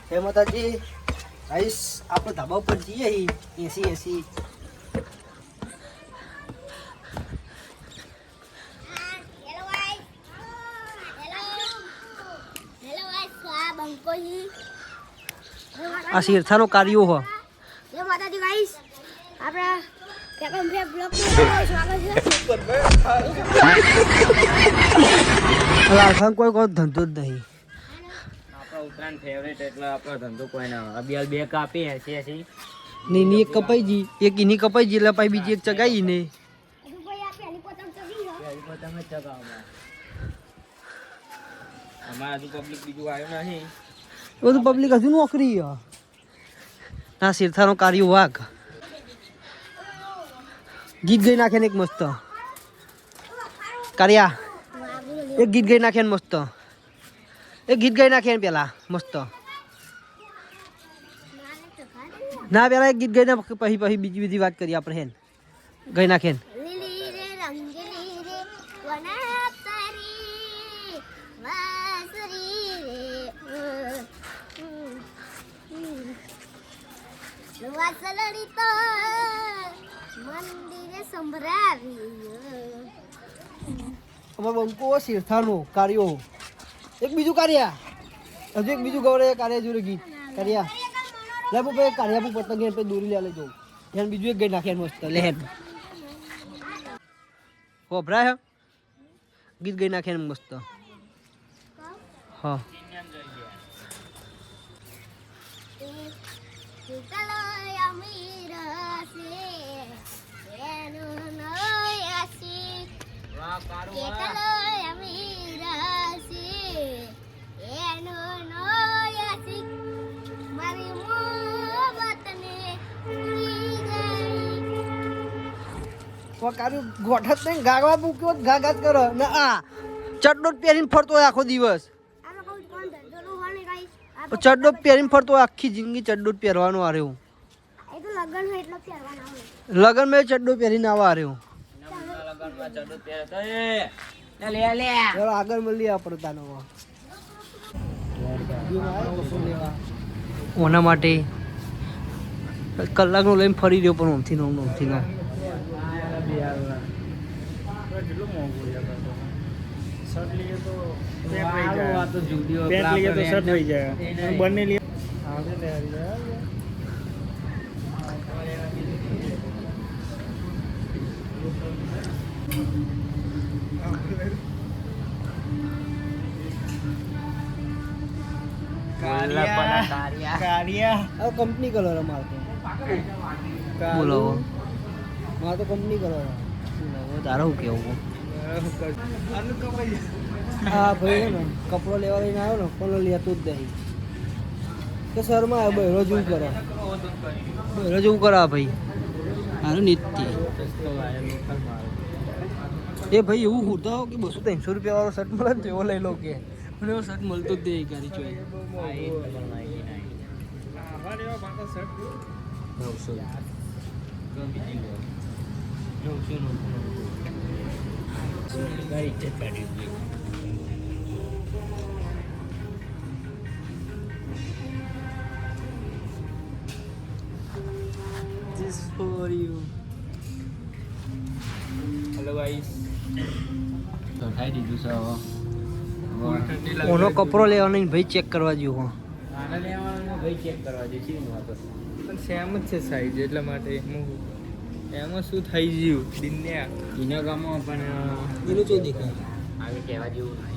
જય માતાજી ગાઈસ આપણે ધાબા ઉપર જઈએ એસી આ શેરથાનો કાર્યો હો જય માતાજી ગાઈસ આપણા કેકમ ફે બ્લોગ માં સ્વાગત છે લાલખાન કોઈ ધંધો જ નહીં આપણા ઉત્તરાયણ ફેવરેટ એટલે આપણો ધંધો કોઈ ના અબિયાલ બે કાપી એસી ની એક કપાઈ જી એક ઇની કપાઈ જી એટલે પાછી બીજી એક ચગાઈ ને ભાઈ આ પહેલી પતંગ ચગી હો તમે ચગાવો અમારા હજુ પબ્લિક બીજું આવ્યું નહીં બધું પબ્લિક હજુ નોકરી ના શેરથાનો કાર્યો વાઘ ગીત ગઈ નાખે ને એક મસ્ત કાર્યા એક ગીત ગઈ નાખે ને મસ્ત એક ગીત ગઈ નાખે ને પેલા મસ્ત ના પેલા એક ગીત ગઈ ને પછી બીજી વાત કરીએ આપણે હેન ગઈ નાખે લીલી રે રંગલી રે વનપરી વાસરી રે વાસલડી તો મંદિરે સંભરાવી અમાર બંકો શેરથાનો કાર્યો એક બીજું કાર્યા હજુ એક બીજું ગૌરવ કાર્ય જોડે ગીત કાર્યા લે ભાઈ કાર્યા પર પતંગ पे દોરી લે લેજો એન બીજું એક ગઈ નાખે મસ્ત લેહેન હો ભરાય ગીત ગઈ નાખે મસ્ત હા કાર્યો ગોઠત નહીં ગાગવા મૂક્યો ગાગાત કરો ને આ ચડ્ડો પહેરીને ફરતો હોય આખો દિવસ ચડ્ડો પહેરીને ફરતો હોય આખી જિંદગી ચડ્ડો પહેરવાનો આ રહ્યો લગન મેં ચડ્ડો પહેરીને આવવા આ રહ્યો આગળ મળી આપણે તાનો ઓના માટે કલાકનો લઈને ફરી રહ્યો પણ ઓમથી નો કંપની કલર અમારે તો બોલો મારે તો કંપની કલર તારો શું કેવું હા ભાઈ ને કપડો લેવા લઈને આવ્યો ને પણ લેતું જ નહીં કે શર્મા આવ્યો ભાઈ રજૂ કરો રજૂ કરા ભાઈ હારું નીતિ એ ભાઈ એવું હોતા કે 200-300 રૂપિયા વાળો શર્ટ મળે ને એવો લઈ લો કે મને એવો શર્ટ મળતો જ નહીં ગાડી ચોઈ 900 This for you. Hello guys તો ખાઈ દીધું છે ઓનો કપડો લેવાનો ભાઈ ચેક કરવા જેવો આને લેવાનો ભાઈ ચેક કરવા દે છે પણ સેમ જ છે સાઈઝ એટલા માટે એમાં શું થઈ ગયું દિન્યા એના ગામમાં પણ એનું ચો દેખાય આવે કહેવા જેવું નહીં